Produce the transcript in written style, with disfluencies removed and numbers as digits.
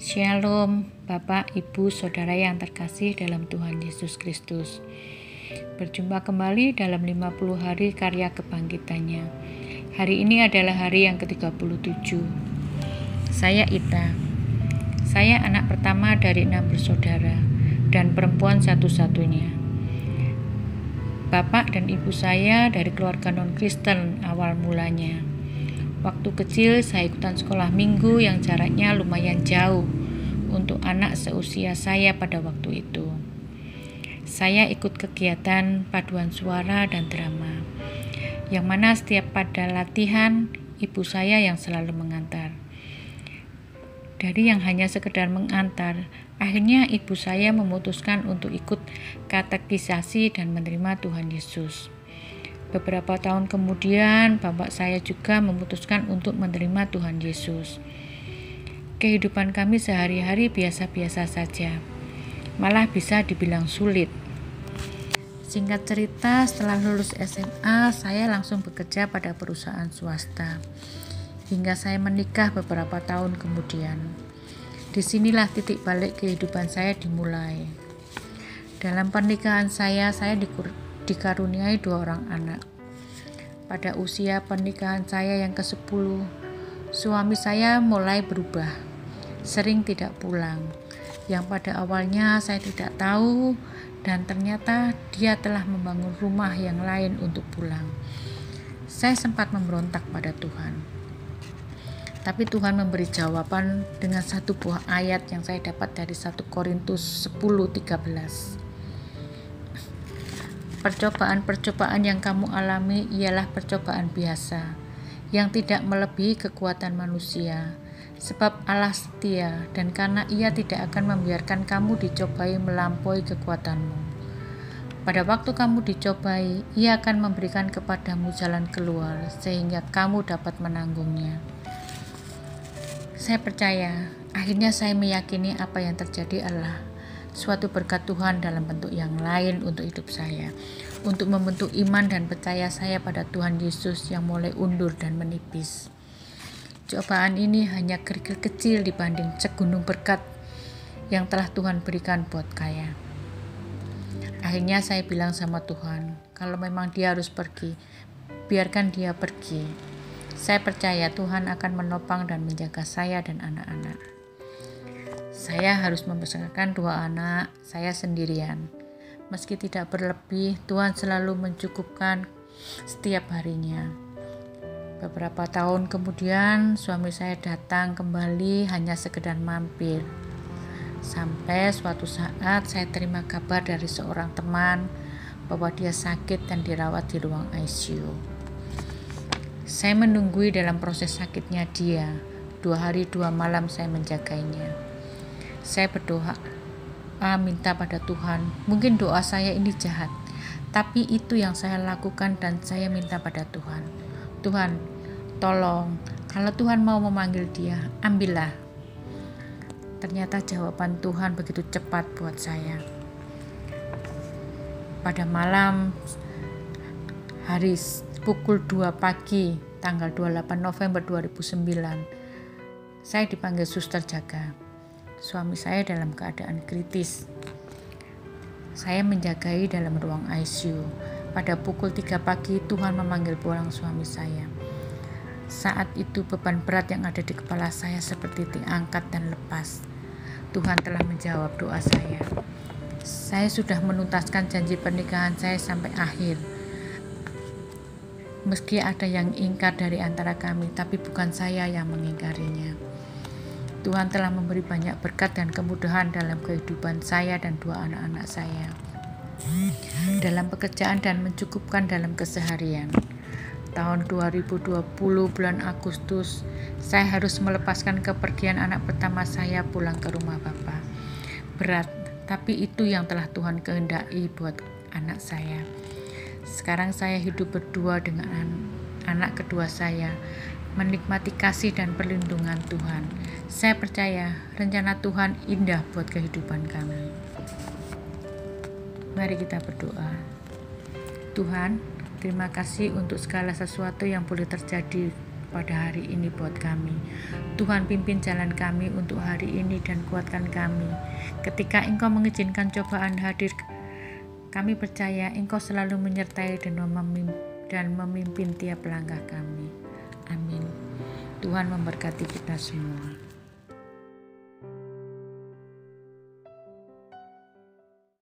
Shalom, Bapak, Ibu, Saudara yang terkasih dalam Tuhan Yesus Kristus. Berjumpa kembali dalam 50 hari karya kebangkitannya. Hari ini adalah hari yang ke-37. Saya Ita. Saya anak pertama dari 6 bersaudara dan perempuan satu-satunya. Bapak dan ibu saya dari keluarga non-Kristen awal mulanya. Waktu kecil saya ikutan sekolah minggu yang jaraknya lumayan jauh untuk anak seusia saya pada waktu itu. Saya ikut kegiatan paduan suara dan drama, yang mana setiap pada latihan ibu saya yang selalu mengantar. Dari yang hanya sekedar mengantar, akhirnya ibu saya memutuskan untuk ikut katekisasi dan menerima Tuhan Yesus. Beberapa tahun kemudian, bapak saya juga memutuskan untuk menerima Tuhan Yesus. Kehidupan kami sehari-hari biasa-biasa saja, malah bisa dibilang sulit. Singkat cerita, setelah lulus SMA, saya langsung bekerja pada perusahaan swasta, hingga saya menikah beberapa tahun kemudian. Disinilah titik balik kehidupan saya dimulai. Dalam pernikahan saya dikaruniai 2 orang anak. Pada usia pernikahan saya yang ke-10, suami saya mulai berubah, sering tidak pulang, yang pada awalnya saya tidak tahu, dan ternyata dia telah membangun rumah yang lain untuk pulang. Saya sempat memberontak pada Tuhan, tapi Tuhan memberi jawaban dengan satu buah ayat yang saya dapat dari 1 Korintus 10:13. Percobaan-percobaan yang kamu alami ialah percobaan biasa, yang tidak melebihi kekuatan manusia. Sebab Allah setia, dan karena Ia tidak akan membiarkan kamu dicobai melampaui kekuatanmu. Pada waktu kamu dicobai, Ia akan memberikan kepadamu jalan keluar, sehingga kamu dapat menanggungnya. Saya percaya, akhirnya saya meyakini apa yang terjadi adalah suatu berkat Tuhan dalam bentuk yang lain untuk hidup saya, untuk membentuk iman dan percaya saya pada Tuhan Yesus yang mulai undur dan menipis. Cobaan ini hanya kerikil kecil dibanding segunung berkat yang telah Tuhan berikan buat saya. Akhirnya saya bilang sama Tuhan, kalau memang dia harus pergi, biarkan dia pergi. Saya percaya Tuhan akan menopang dan menjaga saya dan anak-anak. Saya harus membesarkan 2 anak saya sendirian. Meski tidak berlebih, Tuhan selalu mencukupkan setiap harinya. Beberapa tahun kemudian, suami saya datang kembali hanya sekedar mampir. Sampai suatu saat saya terima kabar dari seorang teman bahwa dia sakit dan dirawat di ruang ICU. Saya menunggui dalam proses sakitnya dia. 2 hari 2 malam saya menjaganya. Saya berdoa, minta pada Tuhan, mungkin doa saya ini jahat, tapi itu yang saya lakukan dan saya minta pada Tuhan. Tuhan, tolong, kalau Tuhan mau memanggil dia, ambillah. Ternyata jawaban Tuhan begitu cepat buat saya. Pada malam hari pukul 2 pagi, tanggal 28 November 2009, saya dipanggil suster jaga. Suami saya dalam keadaan kritis. Saya menjagai dalam ruang ICU. Pada pukul 3 pagi Tuhan memanggil pulang suami saya. Saat itu beban berat yang ada di kepala saya seperti diangkat dan lepas. Tuhan telah menjawab doa saya. Saya sudah menuntaskan janji pernikahan saya sampai akhir. Meski ada yang ingkar dari antara kami, tapi bukan saya yang mengingkarinya. Tuhan telah memberi banyak berkat dan kemudahan dalam kehidupan saya dan 2 anak-anak saya, dalam pekerjaan dan mencukupkan dalam keseharian. Tahun 2020 bulan Agustus, saya harus melepaskan kepergian anak pertama saya pulang ke rumah Bapa. Berat, tapi itu yang telah Tuhan kehendaki buat anak saya. Sekarang saya hidup berdua dengan anak kedua saya, menikmati kasih dan perlindungan Tuhan. Saya percaya rencana Tuhan indah buat kehidupan kami. Mari kita berdoa. Tuhan, terima kasih untuk segala sesuatu yang boleh terjadi pada hari ini buat kami. Tuhan, pimpin jalan kami untuk hari ini dan kuatkan kami. Ketika Engkau mengizinkan cobaan hadir, kami percaya Engkau selalu menyertai dan memimpin tiap langkah kami. Amin. Tuhan memberkati kita semua.